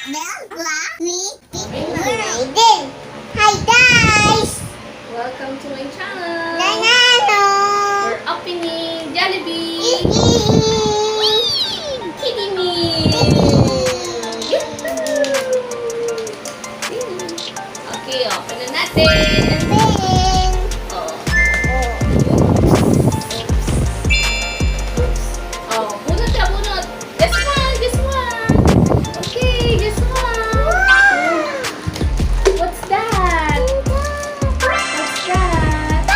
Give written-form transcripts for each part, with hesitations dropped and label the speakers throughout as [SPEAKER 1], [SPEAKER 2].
[SPEAKER 1] Hi guys!
[SPEAKER 2] Welcome to my channel.
[SPEAKER 1] Nanano!
[SPEAKER 2] We're opening Jollibee Kiddie Okay, open na natin. Oh. Oh, bunot ka, bunot. This one, this one. Okay, this one. What's that? What's that?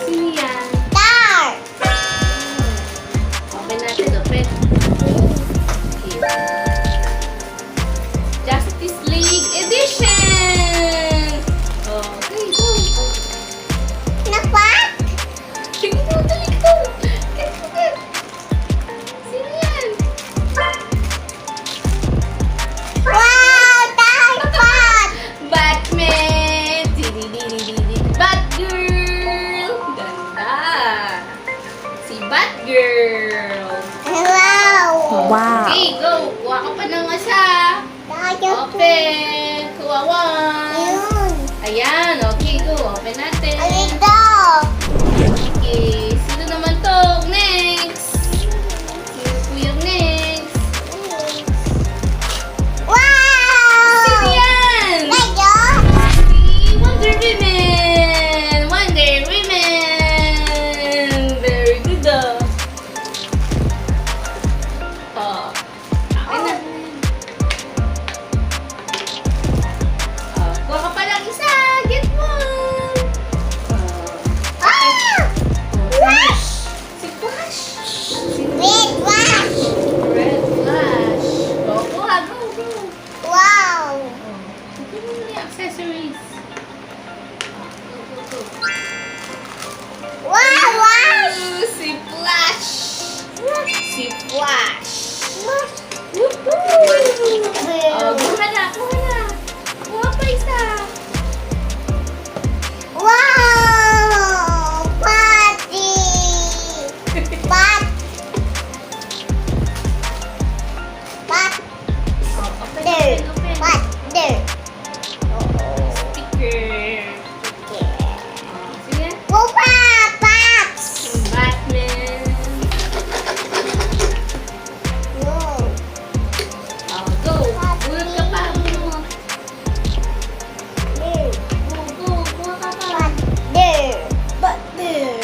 [SPEAKER 2] Sino yan? Open natin, open. Okay. Justice League Edition! Okay, go. Sige mo, dali ko. Get. Sino yan? Batman! Batgirl! Ganda! Si Batgirl!
[SPEAKER 1] Wow!
[SPEAKER 2] Okay, go! Kuha ka pa ng isa! Open! Kuha one! Ayan, okay, go. Open natin. Okay, sino naman to? Next! Sino po yung next? Sino yan? Si Wonder Woman! Wonder Woman! Very good Oh, akin na. Oh, kuha ka pa lang isa! Get one! Si Flash! Red Flash! Oh, kuha, go! Ito mo yung accessories. Go. Si Flash! Si Flash! Oh, kuha na! Kuha pa isa! Oh, open. Sticker. Oh, sige. Batman. Oh, go. Bulot ka pa. Go. Kuha ka pa. Batman.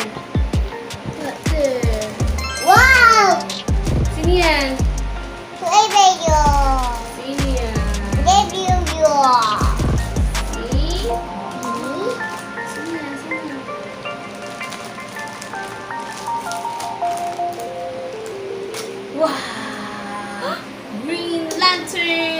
[SPEAKER 2] Sino yan? Sino yan? Sino yan? Wow! Green Lantern!